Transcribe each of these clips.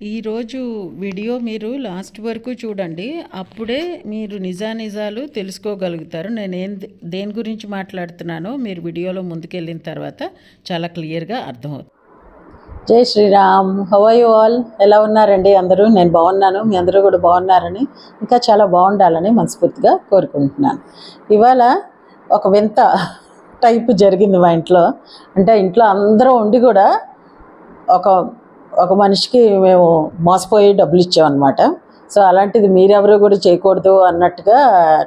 ఈరోజు వీడియో మీరు లాస్ట్ వరకు చూడండి. అప్పుడే మీరు నిజానిజాలు తెలుసుకోగలుగుతారు. దేని గురించి మాట్లాడుతున్నానో మీరు వీడియోలో ముందుకెళ్ళిన తర్వాత చాలా క్లియర్గా అర్థమవుతుంది. Jai Sriram. How are you all? ఎలా ఉన్నారండి అందరూ? నేను బాగున్నాను. మీ అందరూ కూడా బాగున్నారని, ఇంకా చాలా బాగుండాలని మనస్ఫూర్తిగా కోరుకుంటున్నాను. ఇవాళ ఒక వింత టైపు జరిగింది మా ఇంట్లో. అంటే ఇంట్లో అందరూ ఉండి కూడా ఒక మనిషికి మేము మోసపోయి డబ్బులు ఇచ్చామన్నమాట. సో అలాంటిది మీరెవరూ కూడా చేయకూడదు అన్నట్టుగా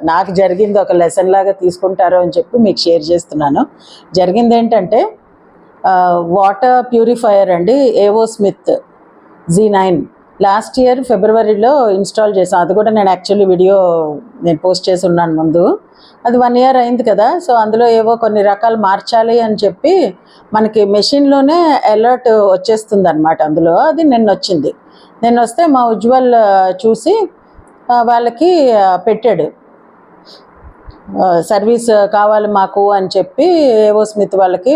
నాకు జరిగింది ఒక లెసన్ లాగా తీసుకుంటారు అని చెప్పి మీకు షేర్ చేస్తున్నాను. జరిగింది ఏంటంటే వాటర్ ప్యూరిఫైయర్ అండి, ఏవో స్మిత్ Z9 లాస్ట్ ఇయర్ ఫిబ్రవరిలో ఇన్స్టాల్ చేసాం. అది కూడా నేను యాక్చువల్లీ వీడియో పోస్ట్ చేసి ఉన్నాను ముందు. అది 1 year అయింది కదా. సో అందులో ఏవో కొన్ని రకాలు మార్చాలి అని చెప్పి మనకి మెషిన్లోనే అలర్ట్ వచ్చేస్తుంది అనమాట. అందులో అది నిన్న వచ్చింది. నిన్న వస్తే మా ఉజ్వల్ చూసి వాళ్ళకి పెట్టాడు, సర్వీస్ కావాలి మాకు అని చెప్పి ఏవో స్మిత్ వాళ్ళకి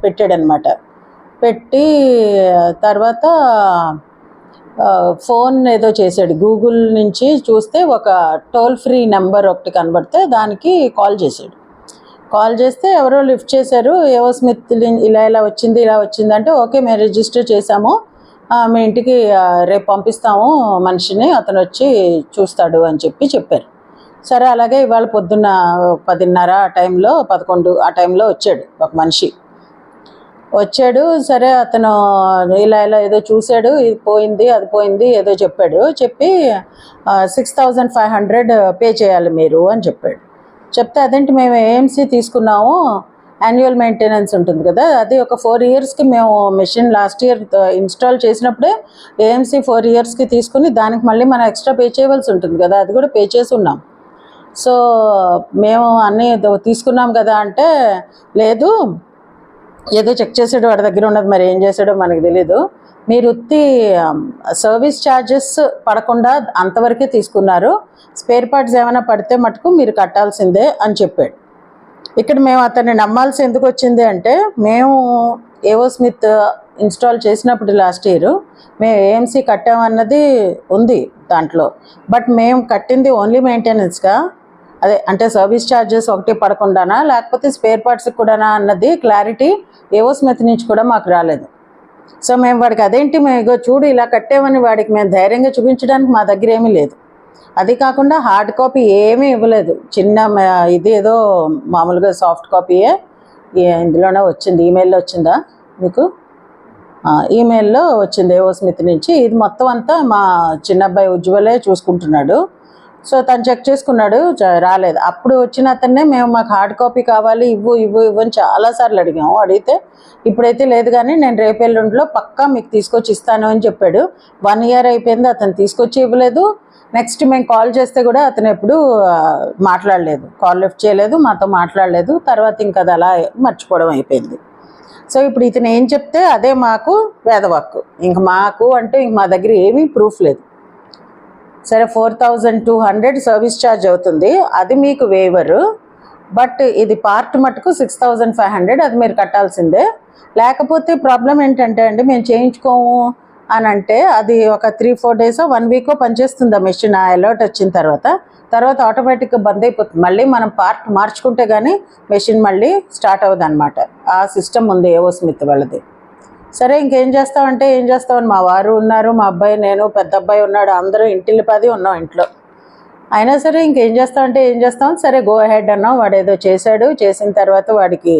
పెట్టాడనమాట. పెట్టి తర్వాత ఫోన్ ఏదో చేశాడు, గూగుల్ నుంచి చూస్తే ఒక టోల్ ఫ్రీ నెంబర్ ఒకటి కనబడితే దానికి కాల్ చేశాడు. కాల్ చేస్తే ఎవరో లిఫ్ట్ చేశారు. ఏవో స్మిత్ ఇలా వచ్చింది అంటే ఓకే మేము రిజిస్టర్ చేసాము, మీ ఇంటికి రేపు పంపిస్తాము మనిషిని, అతను వచ్చి చూస్తాడు అని చెప్పారు. సరే అలాగే ఇవాళ పొద్దున్న 10:30 ఆ టైంలో 11 ఆ టైంలో వచ్చాడు ఒక మనిషి. వచ్చాడు. సరే అతను ఇలా ఏదో చూశాడు, ఇది పోయింది అది పోయింది ఏదో చెప్పాడు. చెప్పి 6,500 పే చేయాలి మీరు అని చెప్పాడు. చెప్తే అదేంటి మేము ఏఎంసీ తీసుకున్నాము, యాన్యువల్ మెయింటెనెన్స్ ఉంటుంది కదా, అది ఒక 4 yearsకి మేము మెషిన్ లాస్ట్ ఇయర్ ఇన్స్టాల్ చేసినప్పుడే ఏఎంసీ 4 yearsకి తీసుకుని దానికి మళ్ళీ మనం ఎక్స్ట్రా పే చేయవలసి ఉంటుంది కదా, అది కూడా పే చేసి ఉన్నాం. సో మేము అన్నీ తీసుకున్నాం కదా అంటే, లేదు ఏదో చెక్ చేసాడు, వాడి దగ్గర ఉన్నది మరి ఏం చేశాడో మనకు తెలీదు, మీరు సర్వీస్ ఛార్జెస్ పడకుండా అంతవరకే తీసుకున్నారు, స్పేర్ పార్ట్స్ ఏమైనా పడితే మటుకు మీరు కట్టాల్సిందే అని చెప్పాడు. ఇక్కడ మేము అతన్ని నమ్మాల్సి ఎందుకు వచ్చింది అంటే, మేము ఏవో స్మిత్ ఇన్స్టాల్ చేసినప్పుడు లాస్ట్ ఇయర్ మేము ఏఎంసీ కట్టామన్నది ఉంది దాంట్లో. బట్ మేము కట్టింది ఓన్లీ మెయింటెనెన్స్గా, అదే అంటే సర్వీస్ ఛార్జెస్ ఒకటి పడకుండానా లేకపోతే స్పేర్ పార్ట్స్కి కూడానా అన్నది క్లారిటీ ఏవో స్మిత్ నుంచి కూడా మాకు రాలేదు. సో మేము వాడికి అదేంటి మేము ఇగో చూడు ఇలా కట్టామని వాడికి మేము ధైర్యంగా చూపించడానికి మా దగ్గర ఏమీ లేదు. అది కాకుండా హార్డ్ కాపీ ఏమీ ఇవ్వలేదు. చిన్న ఇది ఏదో మామూలుగా సాఫ్ట్ కాపీయే ఇందులోనే వచ్చింది. ఈమెయిల్లో వచ్చిందా మీకు? ఈమెయిల్లో వచ్చింది ఏవో స్మిత్ నుంచి. ఇది మొత్తం అంతా మా చిన్న అబ్బాయి ఉజ్వలే చూసుకుంటున్నాడు. సో తను చెక్ చేసుకున్నాడు, రాలేదు. అప్పుడు వచ్చిన అతన్నే మేము మాకు హార్డ్ కాపీ కావాలి ఇవ్వు అని చాలాసార్లు అడిగాము. అడిగితే ఇప్పుడైతే లేదు కానీ నేను రేపెల్లుండిలో పక్కా మీకు తీసుకొచ్చి ఇస్తాను అని చెప్పాడు. 1 year అయిపోయింది, అతను తీసుకొచ్చి ఇవ్వలేదు. నెక్స్ట్ మేము కాల్ చేస్తే కూడా అతను ఎప్పుడు మాట్లాడలేదు, కాల్ లిఫ్ట్ చేయలేదు, మాతో మాట్లాడలేదు. తర్వాత ఇంకా అది అలా మర్చిపోవడం అయిపోయింది. సో ఇప్పుడు ఇతను ఏం చెప్తే అదే మాకు వేదవాక్కు. ఇంక మాకు అంటే ఇంక మా దగ్గర ఏమీ ప్రూఫ్ లేదు. సరే 4,200 సర్వీస్ ఛార్జ్ అవుతుంది, అది మీకు వేవరు. బట్ ఇది పార్ట్ మటుకు 6,500 అది మీరు కట్టాల్సిందే. లేకపోతే ప్రాబ్లం ఏంటంటే అండి, మేము చేయించుకోము అని అంటే అది ఒక 3-4 days 1 week పనిచేస్తుంది ఆ మెషిన్. ఆ అలర్ట్ వచ్చిన తర్వాత ఆటోమేటిక్గా బంద్ అయిపోతుంది. మళ్ళీ మనం పార్ట్ మార్చుకుంటే కానీ మెషిన్ మళ్ళీ స్టార్ట్ అవ్వదు అనమాట. ఆ సిస్టమ్ ఉంది ఏవో స్మిత్ వాళ్ళది. సరే ఇంకేం చేస్తామంటే ఏం చేస్తామని మా వారు ఉన్నారు, మా అబ్బాయి, నేను, పెద్ద అబ్బాయి ఉన్నాడు, అందరూ ఇంటిల్లి 10 ఉన్నాం ఇంట్లో. అయినా సరే ఇంకేం చేస్తామంటే ఏం చేస్తాం, సరే గో అహెడ్ అన్నాం. వాడు ఏదో చేశాడు. చేసిన తర్వాత వాడికి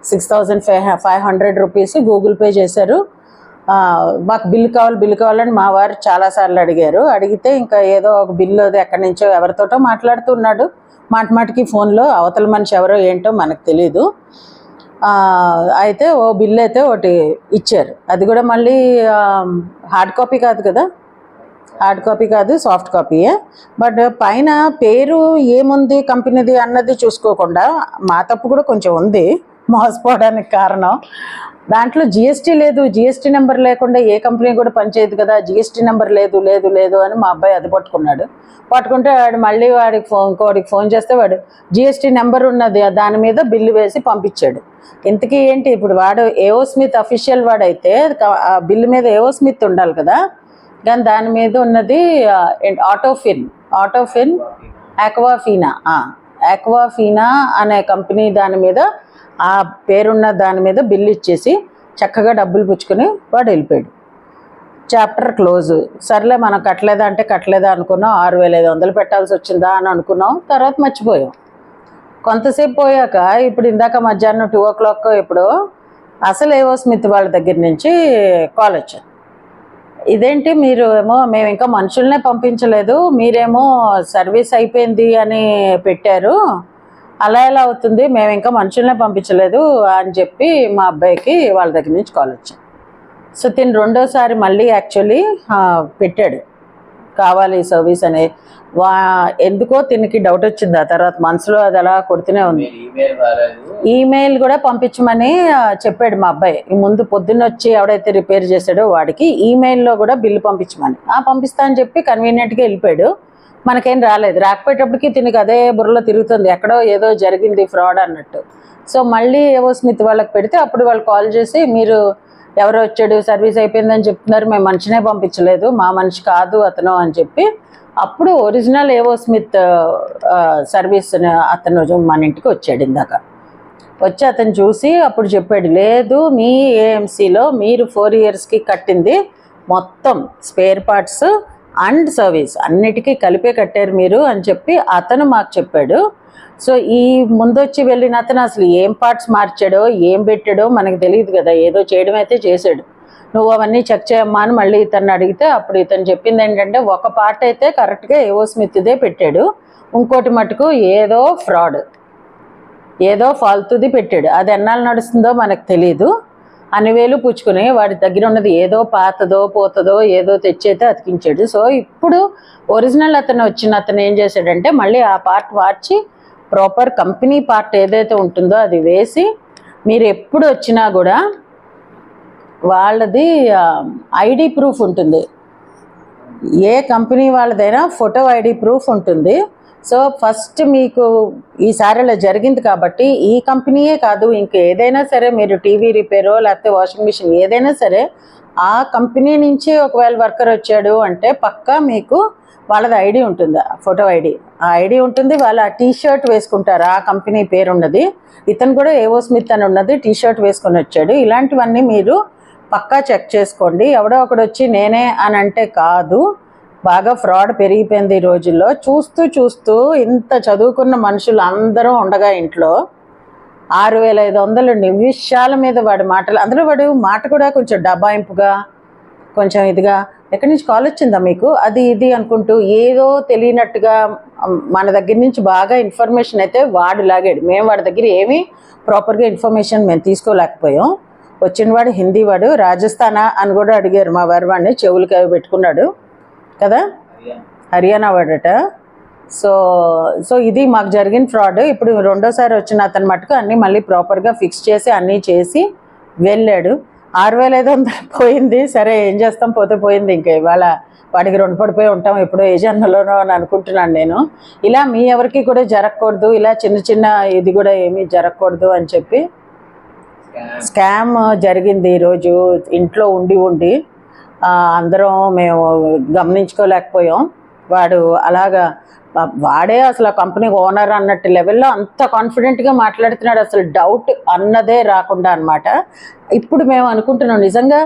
6,500 రూపీస్ గూగుల్ పే చేశారు. మాకు బిల్లు కావాలని మా వారు చాలాసార్లు అడిగారు. అడిగితే ఇంకా ఏదో ఒక బిల్లు అది ఎక్కడి నుంచో ఎవరితోటో మాట్లాడుతున్నాడు. మాటికి ఫోన్లో అవతల మనిషి ఎవరో ఏంటో మనకు తెలీదు. అయితే ఓ బిల్లు అయితే ఒకటి ఇచ్చారు. అది కూడా మళ్ళీ హార్డ్ కాపీ కాదు కదా, హార్డ్ కాపీ కాదు, సాఫ్ట్ కాపీయే. బట్ పైన పేరు ఏముంది కంపెనీది అన్నది చూసుకోకుండా, మా తప్పు కూడా కొంచెం ఉంది మోసపోవడానికి కారణం. దాంట్లో జిఎస్టీ లేదు, జిఎస్టీ నెంబర్ లేకుండా ఏ కంపెనీ కూడా పనిచేయదు కదా, జిఎస్టీ నెంబర్ లేదు అని మా అబ్బాయి అది పట్టుకుంటే వాడు మళ్ళీ ఇంకోడికి ఫోన్ చేస్తే వాడు జిఎస్టీ నెంబర్ ఉన్నది దాని మీద బిల్లు వేసి పంపించాడు. ఇంతకీ ఏంటి, ఇప్పుడు వాడు ఏవో స్మిత్ అఫీషియల్ వాడైతే ఆ బిల్లు మీద ఏవో స్మిత్ ఉండాలి కదా, కానీ దాని మీద ఉన్నది ఆటోఫిన్ ఆక్వాఫీనా అనే కంపెనీ దాని మీద ఆ పేరున్న దాని మీద బిల్లు ఇచ్చేసి చక్కగా డబ్బులు పుచ్చుకొని వాడు వెళ్ళిపోయాడు. Chapter close. సర్లే మనం కట్టలేదా అంటే కట్టలేదా అనుకున్నాం, 6,500 పెట్టాల్సి వచ్చిందా అని అనుకున్నాం, తర్వాత మర్చిపోయాం. కొంతసేపు పోయాక ఇప్పుడు ఇందాక మధ్యాహ్నం 2 o'clock ఇప్పుడు అసలు ఏవో స్మిత్ వాళ్ళ దగ్గర నుంచి కాల్ వచ్చింది. ఇదేంటి మీరు ఏమో మేము ఇంకా మనుషులనే పంపించలేదు, మీరేమో సర్వీస్ అయిపోయింది అని పెట్టారు, అలా ఎలా అవుతుంది, మేము ఇంకా మనుషులనే పంపించలేదు అని చెప్పి మా అబ్బాయికి వాళ్ళ దగ్గర నుంచి కాల్ వచ్చింది. సో తిని రెండోసారి మళ్ళీ యాక్చువల్లీ పెట్టాడు కావాలి సర్వీస్ అని. ఎందుకో తినికి డౌట్ వచ్చింది. ఆ తర్వాత మనసులో అది అలా కొడుతూనే ఉంది. ఈమెయిల్ కూడా పంపించమని చెప్పాడు మా అబ్బాయి. ముందు పొద్దున్న వచ్చి ఎవడైతే రిపేర్ చేశాడో వాడికి ఈమెయిల్లో కూడా బిల్లు పంపించమని. పంపిస్తా అని చెప్పి కన్వీనియంట్గా వెళ్ళిపోయాడు. మనకేం రాలేదు. రాకపోయేటప్పటికి తినికి అదే బుర్రలో తిరుగుతుంది, ఎక్కడో ఏదో జరిగింది ఫ్రాడ్ అన్నట్టు. సో మళ్ళీ ఏవో స్మిత్ వాళ్ళకి పెడితే అప్పుడు వాళ్ళు కాల్ చేసి మీరు ఎవరో వచ్చాడు సర్వీస్ అయిపోయిందని చెప్తున్నారు, మేము మనిషినే పంపించలేదు, మా మనిషి కాదు అతను అని చెప్పి అప్పుడు ఒరిజినల్ ఏవో స్మిత్ సర్వీస్ అతను మన ఇంటికి వచ్చాడు. ఇందాక వచ్చి అతను చూసి అప్పుడు చెప్పాడు, లేదు మీ ఏఎంసీలో మీరు 4 yearsకి కట్టింది మొత్తం స్పేర్ పార్ట్స్ అండ్ సర్వీస్ అన్నిటికీ కలిపే కట్టారు మీరు అని చెప్పి అతను మాకు చెప్పాడు. సో ఈ ముందొచ్చి వెళ్ళిన అతను అసలు ఏం పార్ట్స్ మార్చాడో ఏం పెట్టాడో మనకు తెలియదు కదా, ఏదో చేయడం అయితే చేశాడు. నువ్వు అవన్నీ చెక్ చేయమ్మా అని మళ్ళీ ఇతన్ని అడిగితే అప్పుడు ఇతను చెప్పింది ఏంటంటే ఒక పార్ట్ అయితే కరెక్ట్గా ఏవో స్మిత్దే పెట్టాడు, ఇంకోటి మటుకు ఏదో ఫ్రాడ్ ఏదో ఫాల్తుది పెట్టాడు. అది ఎన్నాళ్ళు నడుస్తుందో మనకు తెలీదు. అన్ని వేలు పుచ్చుకుని వాడి దగ్గర ఉన్నది ఏదో పాతదో పోతదో ఏదో తెచ్చైతే అతికించాడు. సో ఇప్పుడు ఒరిజినల్ అతను ఏం చేశాడంటే మళ్ళీ ఆ పార్ట్ మార్చి ప్రాపర్ కంపెనీ పార్ట్ ఏదైతే ఉంటుందో అది వేసి మీరు ఎప్పుడు వచ్చినా కూడా వాళ్ళది ఐడి ప్రూఫ్ ఉంటుంది, ఏ కంపెనీ వాళ్ళదైనా ఫోటో ఐడి ప్రూఫ్ ఉంటుంది. సో ఫస్ట్ మీకు ఈసారి ఇలా జరిగింది కాబట్టి ఈ కంపెనీయే కాదు ఇంకా ఏదైనా సరే మీరు టీవీ రిపేరో లేకపోతే వాషింగ్ మిషన్ ఏదైనా సరే ఆ కంపెనీ నుంచి ఒకవేళ వర్కర్ వచ్చాడు అంటే పక్కా మీకు వాళ్ళది ఐడి ఉంటుంది, ఫోటో ఐడి, ఆ ఐడి ఉంటుంది. వాళ్ళ టీషర్ట్ వేసుకుంటారు, ఆ కంపెనీ పేరు ఉన్నది. ఇతను కూడా ఏవో స్మిత్ అని ఉన్నది టీషర్ట్ వేసుకొని వచ్చాడు. ఇలాంటివన్నీ మీరు పక్కా చెక్ చేసుకోండి. ఎవడో ఒకడు వచ్చి నేనే అని అంటే కాదు. బాగా ఫ్రాడ్ పెరిగిపోయింది ఈ రోజుల్లో. చూస్తూ ఇంత చదువుకున్న మనుషులు అందరూ ఉండగా ఇంట్లో 6,500 నిమిషాల మీద వాడి మాటలు, అందులో వాడు మాట కూడా కొంచెం డబాయింపుగా కొంచెం ఇదిగా ఎక్కడి నుంచి కాల్ వచ్చిందా మీకు అది ఇది అనుకుంటూ ఏదో తెలియనట్టుగా మన దగ్గర నుంచి బాగా ఇన్ఫర్మేషన్ అయితే వాడు లాగాడు. మేము వాడి దగ్గర ఏమీ ప్రాపర్గా ఇన్ఫర్మేషన్ మేము తీసుకోలేకపోయాం. వచ్చిన వాడు హిందీ వాడు, రాజస్థానా అని కూడా అడిగారు మా వారి వాడిని, చెవులకి అవి పెట్టుకున్నాడు కదా, హర్యానా వాడట. సో ఇది మాకు జరిగిన ఫ్రాడ్. ఇప్పుడు రెండోసారి వచ్చిన అతను మటుకు అన్నీ మళ్ళీ ప్రాపర్గా ఫిక్స్ చేసి అన్నీ చేసి వెళ్ళాడు. 6,500 పోయింది. సరే ఏం చేస్తాం, పోతే పోయింది. ఇంకా ఇవాళ వాడికి 2 పడిపోయి ఉంటాం ఎప్పుడో ఏ జన్మలోనో అని అనుకుంటున్నాను నేను. ఇలా మీ ఎవరికి కూడా జరగకూడదు, ఇలా చిన్న ఇది కూడా ఏమీ జరగకూడదు అని చెప్పి స్కామ్ జరిగింది ఈరోజు. ఇంట్లో ఉండి అందరం మేము గమనించుకోలేకపోయాం. వాడు అలాగా వాడే అసలు ఆ కంపెనీ ఓనర్ అన్నట్టు లెవెల్లో అంత కాన్ఫిడెంట్గా మాట్లాడుతున్నాడు, అసలు డౌట్ అన్నదే రాకుండా అనమాట. ఇప్పుడు మేము అనుకుంటున్నాం నిజంగా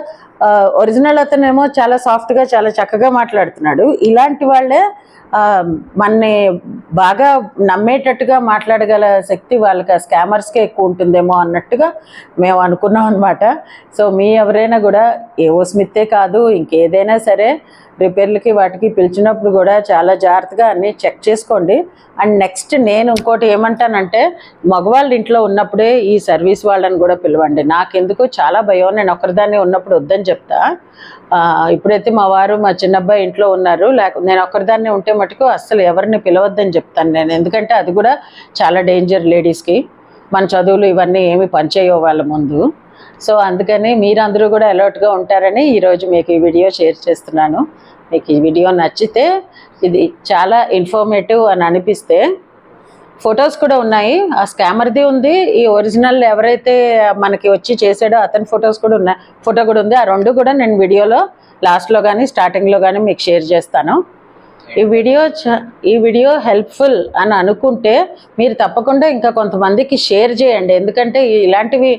ఒరిజినల్ అతనేమో చాలా సాఫ్ట్గా చాలా చక్కగా మాట్లాడుతున్నాడు. ఇలాంటి వాళ్ళే మనని బాగా నమ్మేటట్టుగా మాట్లాడగల శక్తి వాళ్ళకి ఆ స్కామర్స్కే ఎక్కువ ఉంటుందేమో అన్నట్టుగా మేము అనుకున్నాం అనమాట. సో మీ ఎవరైనా కూడా ఏవో స్మిత్తే కాదు ఇంకేదైనా సరే రిపేర్లకి వాటికి పిలిచినప్పుడు కూడా చాలా జాగ్రత్తగా అన్నీ చెక్ చేసుకోండి. అండ్ నెక్స్ట్ నేను ఇంకోటి ఏమంటానంటే మగవాళ్ళ ఇంట్లో ఉన్నప్పుడే ఈ సర్వీస్ వాళ్ళని కూడా పిలవండి. నాకెందుకు చాలా భయం, నేను ఒక్కరిదాన్ని ఉన్నప్పుడు వద్దని చెప్తా. ఇప్పుడైతే మా వారు మా చిన్నబ్బాయి ఇంట్లో ఉన్నారు, నేను ఒక్కరిదాన్ని ఉంటే మటుకు అస్సలు ఎవరిని పిలవద్దని చెప్తాను నేను. ఎందుకంటే అది కూడా చాలా డేంజర్ లేడీస్కి. మన చదువులు ఇవన్నీ ఏమి పనిచేయవు వాళ్ళ ముందు. సో అందుకని మీరందరూ కూడా అలర్ట్గా ఉంటారని ఈరోజు మీకు ఈ వీడియో షేర్ చేస్తున్నాను. మీకు ఈ వీడియో నచ్చితే ఇది చాలా ఇన్ఫర్మేటివ్ అని అనిపిస్తే ఫొటోస్ కూడా ఉన్నాయి, ఆ స్కామర్ది ఉంది, ఈ ఒరిజినల్ ఎవరైతే మనకి వచ్చి చేసాడో అతని ఫోటో కూడా ఉంది. ఆ 2 కూడా నేను వీడియోలో లాస్ట్లో కానీ స్టార్టింగ్లో కానీ మీకు షేర్ చేస్తాను. ఈ వీడియో హెల్ప్ఫుల్ అని అనుకుంటే మీరు తప్పకుండా ఇంకా కొంతమందికి షేర్ చేయండి. ఎందుకంటే ఇలాంటివి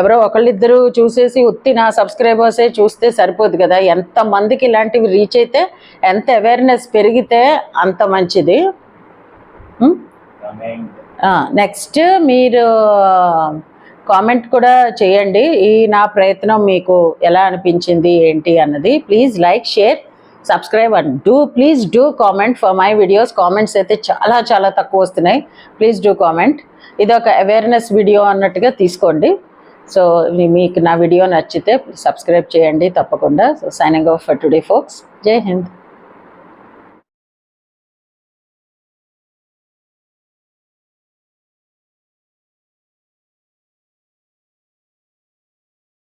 ఎవరో ఒకళ్ళిద్దరూ చూసేసి ఉత్తి నా సబ్స్క్రైబర్సే చూస్తే సరిపోదు కదా. ఎంతమందికి ఇలాంటివి రీచ్ అయితే, ఎంత అవేర్నెస్ పెరిగితే అంత మంచిది. నెక్స్ట్ మీరు కామెంట్ కూడా చేయండి, ఈ నా ప్రయత్నం మీకు ఎలా అనిపించింది ఏంటి అన్నది. Please like, share, subscribe and please do comment for my videos. Comments అయితే చాలా చాలా తక్కువ వస్తున్నాయి. Please do comment. ఇది ఒక అవేర్నెస్ వీడియో అన్నట్టుగా తీసుకోండి. సో మీకు నా వీడియో నచ్చితే సబ్స్క్రైబ్ చేయండి తప్పకుండా. So signing off for today folks. Jai Hind.